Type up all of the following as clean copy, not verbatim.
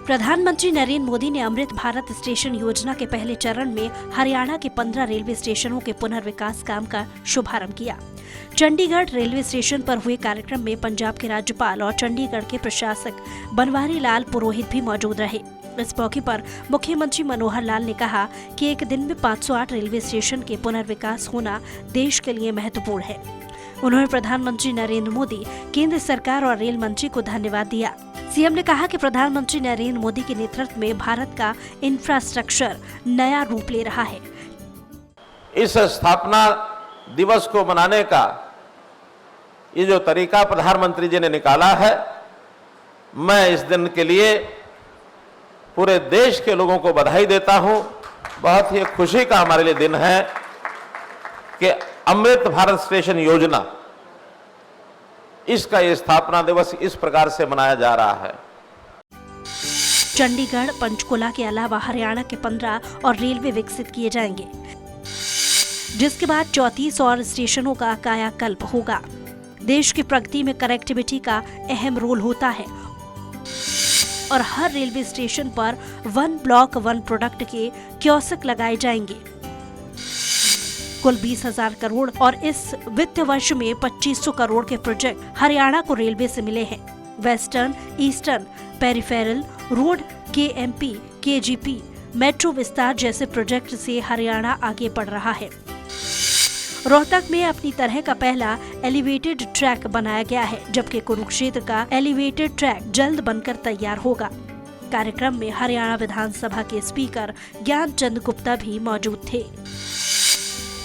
प्रधानमंत्री नरेंद्र मोदी ने अमृत भारत स्टेशन योजना के पहले चरण में हरियाणा के 15 रेलवे स्टेशनों के पुनर्विकास काम का शुभारंभ किया। चंडीगढ़ रेलवे स्टेशन पर हुए कार्यक्रम में पंजाब के राज्यपाल और चंडीगढ़ के प्रशासक बनवारी लाल पुरोहित भी मौजूद रहे। इस मौके पर मुख्यमंत्री मनोहर लाल ने कहा कि एक दिन में 508 रेलवे स्टेशन के पुनर्विकास होना देश के लिए महत्वपूर्ण है। उन्होंने प्रधानमंत्री नरेंद्र मोदी, केंद्र सरकार और रेल मंत्री को धन्यवाद दिया। सीएम ने कहा कि प्रधानमंत्री नरेंद्र मोदी के नेतृत्व में भारत का इंफ्रास्ट्रक्चर नया रूप ले रहा है। इस स्थापना दिवस को मनाने का ये जो तरीका प्रधानमंत्री जी ने निकाला है, मैं इस दिन के लिए पूरे देश के लोगों को बधाई देता हूं। बहुत ही खुशी का हमारे लिए दिन है कि अमृत भारत स्टेशन योजना, इसका ये स्थापना दिवस इस प्रकार से मनाया जा रहा है। चंडीगढ़, पंचकुला के अलावा हरियाणा के 15 और रेलवे विकसित किए जाएंगे, जिसके बाद 34 और स्टेशनों का कायाकल्प होगा। देश की प्रगति में कनेक्टिविटी का अहम रोल होता है और हर रेलवे स्टेशन पर 1 ब्लॉक 1 प्रोडक्ट के कियोस्क लगाए जाएंगे। कुल 20,000 करोड़ और इस वित्त वर्ष में 2500 करोड़ के प्रोजेक्ट हरियाणा को रेलवे से मिले हैं। Western, eastern, peripheral, road, KMP, KGP, metro विस्तार जैसे प्रोजेक्ट से हरियाणा आगे बढ़ रहा है। रोहतक में अपनी तरह का पहला एलिवेटेड ट्रैक बनाया गया है, जबकि कुरुक्षेत्र का एलिवेटेड ट्रैक जल्द बनकर तैयार होगा। कार्यक्रम में हरियाणा विधानसभा के स्पीकर ज्ञानचंद गुप्ता भी मौजूद थे।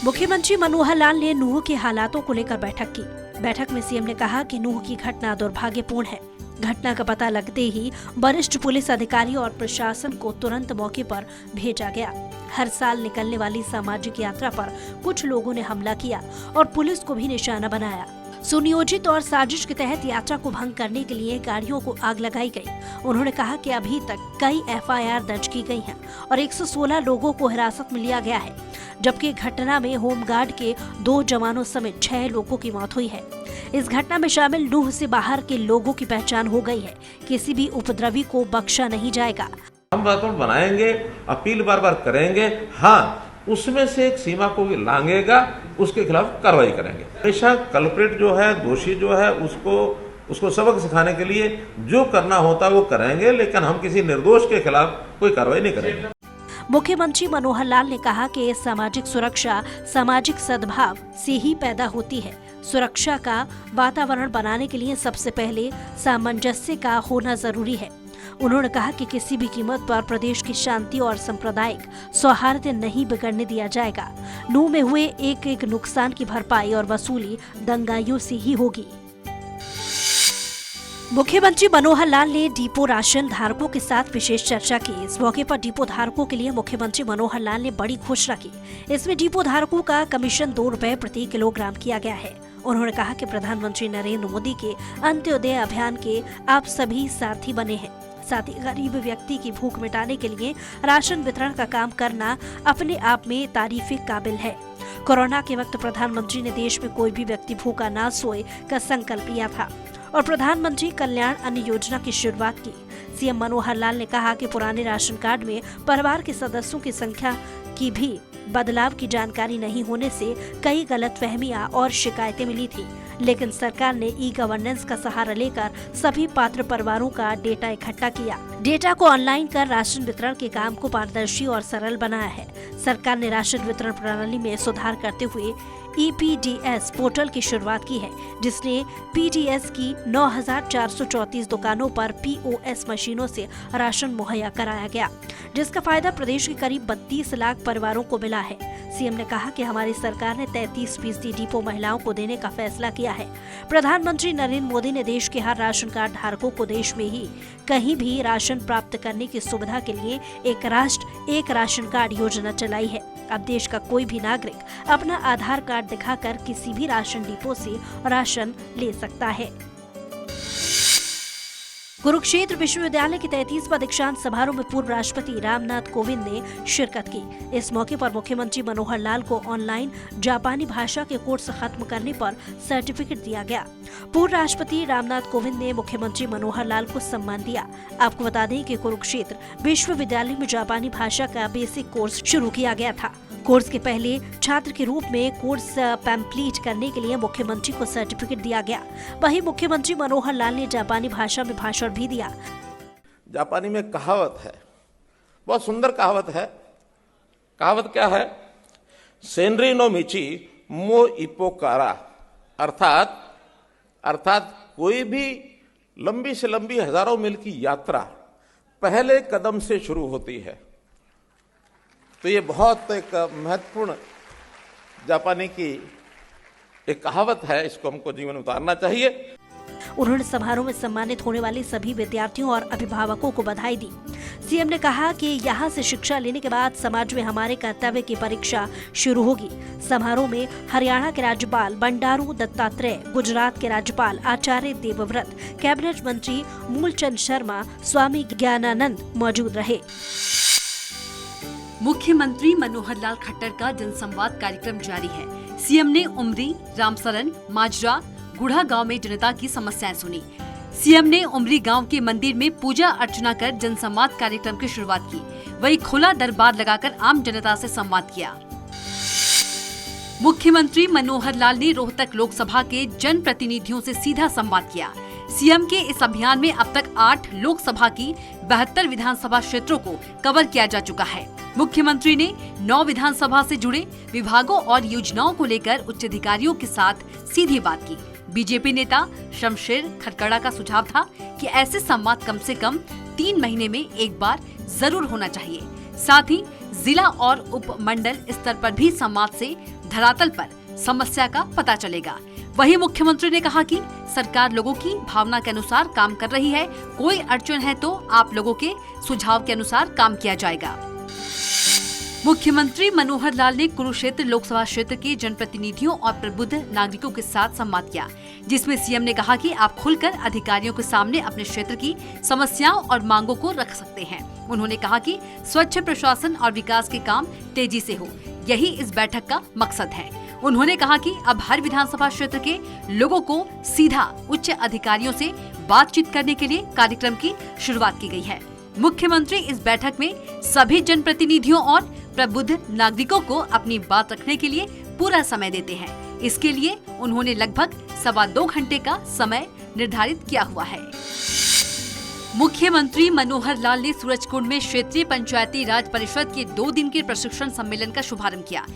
मुख्यमंत्री मनोहर लाल ने नूह के हालातों को लेकर बैठक की। बैठक में सीएम ने कहा कि नूह की घटना दुर्भाग्यपूर्ण है। घटना का पता लगते ही वरिष्ठ पुलिस अधिकारी और प्रशासन को तुरंत मौके पर भेजा गया। हर साल निकलने वाली सामाजिक यात्रा पर कुछ लोगों ने हमला किया और पुलिस को भी निशाना बनाया। सुनियोजित और साजिश के तहत यात्रा को भंग करने के लिए गाड़ियों को आग लगाई गई। उन्होंने कहा कि अभी तक कई एफआईआर दर्ज की गई हैं और 116 लोगों को हिरासत में लिया गया है, जबकि घटना में होमगार्ड के 2 जवानों समेत 6 लोगों की मौत हुई है। इस घटना में शामिल नूह से बाहर के लोगों की पहचान हो गई है। किसी भी उपद्रवी को बख्शा नहीं जाएगा। हम बातों बनाएंगे, अपील बार बार करेंगे, हाँ उसमें से एक सीमा को भी लांघेगा, उसके खिलाफ कार्रवाई करेंगे। हमेशा कल्प्रिट जो है, दोषी जो है, उसको सबक सिखाने के लिए जो करना होता है वो करेंगे, लेकिन हम किसी निर्दोष के खिलाफ कोई कार्रवाई नहीं करेंगे। मुख्यमंत्री मनोहर लाल ने कहा कि सामाजिक सुरक्षा सामाजिक सद्भाव से ही पैदा होती है। सुरक्षा का वातावरण बनाने के लिए सबसे पहले सामंजस्य का होना जरूरी है। उन्होंने कहा कि किसी भी कीमत पर प्रदेश की शांति और सांप्रदायिक सौहार्द नहीं बिगड़ने दिया जाएगा। नूह में हुए एक नुकसान की भरपाई और वसूली दंगाइयों से ही होगी। मुख्यमंत्री मनोहर लाल ने डिपो राशन धारकों के साथ विशेष चर्चा की। इस मौके पर डिपो धारकों के लिए मुख्यमंत्री मनोहर लाल ने बड़ी घोषणा की। इसमें डिपो धारकों का कमीशन 2 रुपए प्रति किलोग्राम किया गया है। उन्होंने कहा कि प्रधानमंत्री नरेंद्र मोदी के अंत्योदय अभियान के आप सभी साथी बने हैं। साथ ही गरीब व्यक्ति की भूख मिटाने के लिए राशन वितरण का काम करना अपने आप में तारीफे काबिल है। कोरोना के वक्त प्रधानमंत्री ने देश में कोई भी व्यक्ति भूखा ना सोए का संकल्प लिया था और प्रधानमंत्री कल्याण अन्न योजना की शुरुआत की। सीएम मनोहर लाल ने कहा कि पुराने राशन कार्ड में परिवार के सदस्यों की संख्या की भी बदलाव की जानकारी नहीं होने से कई गलतफहमियां और शिकायतें मिली थी, लेकिन सरकार ने ई गवर्नेंस का सहारा लेकर सभी पात्र परिवारों का डेटा इकट्ठा किया। डेटा को ऑनलाइन कर राशन वितरण के काम को पारदर्शी और सरल बनाया है। सरकार ने राशन वितरण प्रणाली में सुधार करते हुए EPDS पोर्टल की शुरुआत की है, जिसने PDS की 9,434 दुकानों पर POS मशीनों से राशन मुहैया कराया गया, जिसका फायदा प्रदेश के करीब 32 लाख परिवारों को मिला है। सीएम ने कहा कि हमारी सरकार ने 33% डिपो महिलाओं को देने का फैसला किया है। प्रधानमंत्री नरेंद्र मोदी ने देश के हर राशन कार्ड धारकों को देश में ही कहीं भी राशन प्राप्त करने की सुविधा के लिए एक राष्ट्र एक राशन कार्ड योजना चलाई है। अब देश का कोई भी नागरिक अपना आधार कार्ड दिखाकर किसी भी राशन डिपो से राशन ले सकता है। कुरुक्षेत्र विश्वविद्यालय के 33वां दीक्षांत समारोह में पूर्व राष्ट्रपति रामनाथ कोविंद ने शिरकत की। इस मौके पर मुख्यमंत्री मनोहर लाल को ऑनलाइन जापानी भाषा के कोर्स खत्म करने पर सर्टिफिकेट दिया गया। पूर्व राष्ट्रपति रामनाथ कोविंद ने मुख्यमंत्री मनोहर लाल को सम्मान दिया। आपको बता दें कि कुरुक्षेत्र विश्वविद्यालय में जापानी भाषा का बेसिक कोर्स शुरू किया गया था। कोर्स के पहले छात्र के रूप में कोर्स कंप्लीट करने के लिए मुख्यमंत्री को सर्टिफिकेट दिया गया। वहीं मुख्यमंत्री मनोहर लाल ने जापानी भाषा में भाषण भी दिया। जापानी में कहावत है, बहुत सुंदर कहावत है। कहावत क्या है? सेनरी नो मिची मो इपोकारा, अर्थात कोई भी लंबी से लंबी हजारों मील की यात्रा पहले कदम से शुरू होती है। तो ये बहुत एक महत्वपूर्ण जापानी की एक कहावत है, इसको हमको जीवन में उतारना चाहिए। उन्होंने समारोह में सम्मानित होने वाले सभी विद्यार्थियों और अभिभावकों को बधाई दी। सीएम ने कहा कि यहाँ से शिक्षा लेने के बाद समाज में हमारे कर्तव्य की परीक्षा शुरू होगी। समारोह में हरियाणा के राज्यपाल बंडारू दत्तात्रेय, गुजरात के राज्यपाल आचार्य देवव्रत, कैबिनेट मंत्री मूलचंद शर्मा, स्वामी ज्ञानानंद मौजूद रहे। मुख्यमंत्री मनोहर लाल खट्टर का जनसंवाद कार्यक्रम जारी है। सीएम ने उमरी, रामसरन, माजरा, गुढ़ा गांव में जनता की समस्याएं सुनी। सीएम ने उमरी गांव के मंदिर में पूजा अर्चना कर जनसंवाद कार्यक्रम की शुरुआत की। वहीं खुला दरबार लगाकर आम जनता से संवाद किया। मुख्यमंत्री मनोहर लाल ने रोहतक लोकसभा के जनप्रतिनिधियों से सीधा संवाद किया। सीएम के इस अभियान में अब तक 8 लोकसभा की 72 विधानसभा क्षेत्रों को कवर किया जा चुका है। मुख्यमंत्री ने 9 विधानसभा से जुड़े विभागों और योजनाओं को लेकर उच्च अधिकारियों के साथ सीधी बात की। बीजेपी नेता शमशेर खरकड़ा का सुझाव था कि ऐसे संवाद कम से कम 3 महीने में एक बार जरूर होना चाहिए। साथ ही जिला और उपमंडल स्तर पर भी संवाद से धरातल पर समस्या का पता चलेगा। वहीं मुख्यमंत्री ने कहा कि सरकार लोगों की भावना के अनुसार काम कर रही है। कोई अड़चन है तो आप लोगों के सुझाव के अनुसार काम किया जाएगा। मुख्यमंत्री मनोहर लाल ने कुरुक्षेत्र लोकसभा क्षेत्र के जनप्रतिनिधियों और प्रबुद्ध नागरिकों के साथ संवाद किया, जिसमें सीएम ने कहा कि आप खुलकर अधिकारियों के सामने अपने क्षेत्र की समस्याओं और मांगों को रख सकते हैं। उन्होंने कहा कि स्वच्छ प्रशासन और विकास के काम तेजी से हो, यही इस बैठक का मकसद है। उन्होंने कहा कि अब हर विधानसभा क्षेत्र के लोगों को सीधा उच्च अधिकारियों से बातचीत करने के लिए कार्यक्रम की शुरुआत की गई है। मुख्यमंत्री इस बैठक में सभी जनप्रतिनिधियों और प्रबुद्ध नागरिकों को अपनी बात रखने के लिए पूरा समय देते हैं। इसके लिए उन्होंने लगभग 2.25 घंटे का समय निर्धारित किया हुआ है। मुख्यमंत्री मनोहर लाल ने सूरजकुंड में क्षेत्रीय पंचायती राज परिषद के 2 दिन के प्रशिक्षण सम्मेलन का शुभारंभ किया।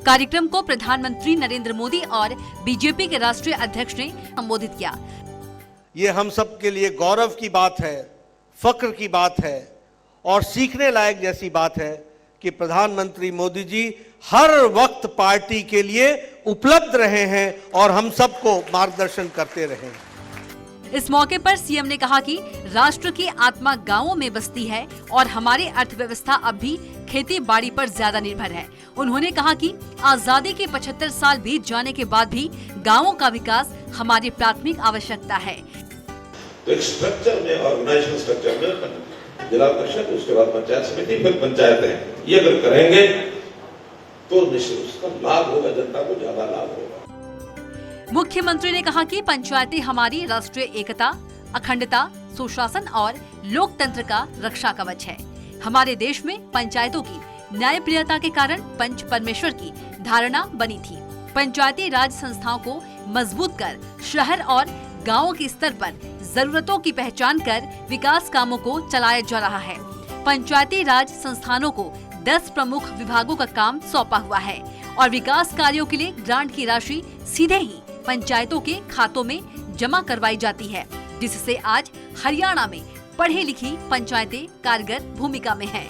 कार्यक्रम को प्रधानमंत्री नरेंद्र मोदी और बीजेपी के राष्ट्रीय अध्यक्ष ने संबोधित किया। ये हम सब के लिए गौरव की बात है, फक्र की बात है और सीखने लायक जैसी बात है कि प्रधानमंत्री मोदी जी हर वक्त पार्टी के लिए उपलब्ध रहे हैं और हम सबको मार्गदर्शन करते रहे हैं। इस मौके पर सीएम ने कहा कि राष्ट्र की आत्मा गांवों में बसती है और हमारी अर्थव्यवस्था अब भी खेती बाड़ी पर ज्यादा निर्भर है। उन्होंने कहा कि आजादी के 75 साल बीत जाने के बाद भी गांवों का विकास हमारी प्राथमिक आवश्यकता है। तो एक स्ट्रक्चर में, ऑर्गेनाइजेशन स्ट्रक्चर में जिला परिषद, उसके बाद पंचायत समिति, फिर पंचायतें, ये अगर करेंगे तो निश्चित उसका लाभ होगा, जनता को ज्यादा लाभ होगा। मुख्यमंत्री ने कहा कि पंचायतें हमारी राष्ट्रीय एकता, अखंडता, सुशासन और लोकतंत्र का रक्षा कवच है। हमारे देश में पंचायतों की न्यायप्रियता के कारण पंच परमेश्वर की धारणा बनी थी। पंचायती राज संस्थाओं को मजबूत कर शहर और गांवों के स्तर पर जरूरतों की पहचान कर विकास कामों को चलाया जा रहा है। पंचायती राज संस्थानों को 10 प्रमुख विभागों का काम सौंपा हुआ है और विकास कार्यों के लिए ग्रांट की राशि सीधे ही पंचायतों के खातों में जमा करवाई जाती है, जिससे आज हरियाणा में पढ़ी लिखी पंचायतें कारगर भूमिका में हैं।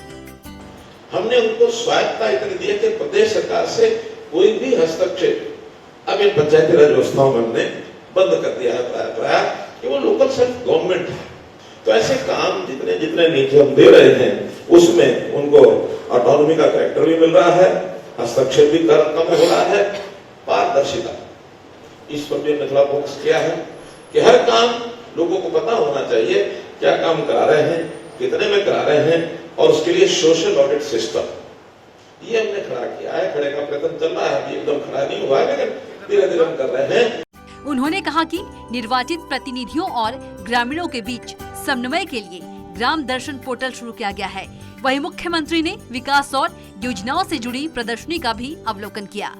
हमने उनको स्वायत्तता इतनी दी है कि प्रदेश सरकार से कोई भी हस्तक्षेप अब इन पंचायती राज व्यवस्थाओं में हमने बंद कर दिया है प्राय कि वो लोकल सेल्फ गवर्नमेंट है। तो ऐसे काम जितने जितने नीचे हम दे रहे हैं उसमें उनको ऑटोनॉमी का कैरेक्टर भी मिल रहा है, हस्तक्षेप भी कम हो रहा है, पारदर्शिता इस पर भी हमने थोड़ा फोकस किया है कि हर काम लोगों को पता होना चाहिए, क्या काम करा रहे हैं, कितने में करा रहे हैं, और उसके लिए सोशल ऑडिट सिस्टम ये हमने खड़ा किया है। खड़े का प्रयत्न चल रहा है, अभी एकदम खड़ा नहीं हुआ है, लेकिन धीरे धीरे हम कर रहे हैं। उन्होंने कहा कि निर्वाचित प्रतिनिधियों और ग्रामीणों के बीच समन्वय के लिए ग्राम दर्शन पोर्टल शुरू किया गया है। वहीं मुख्यमंत्री ने विकास और योजनाओं से जुड़ी प्रदर्शनी का भी अवलोकन किया।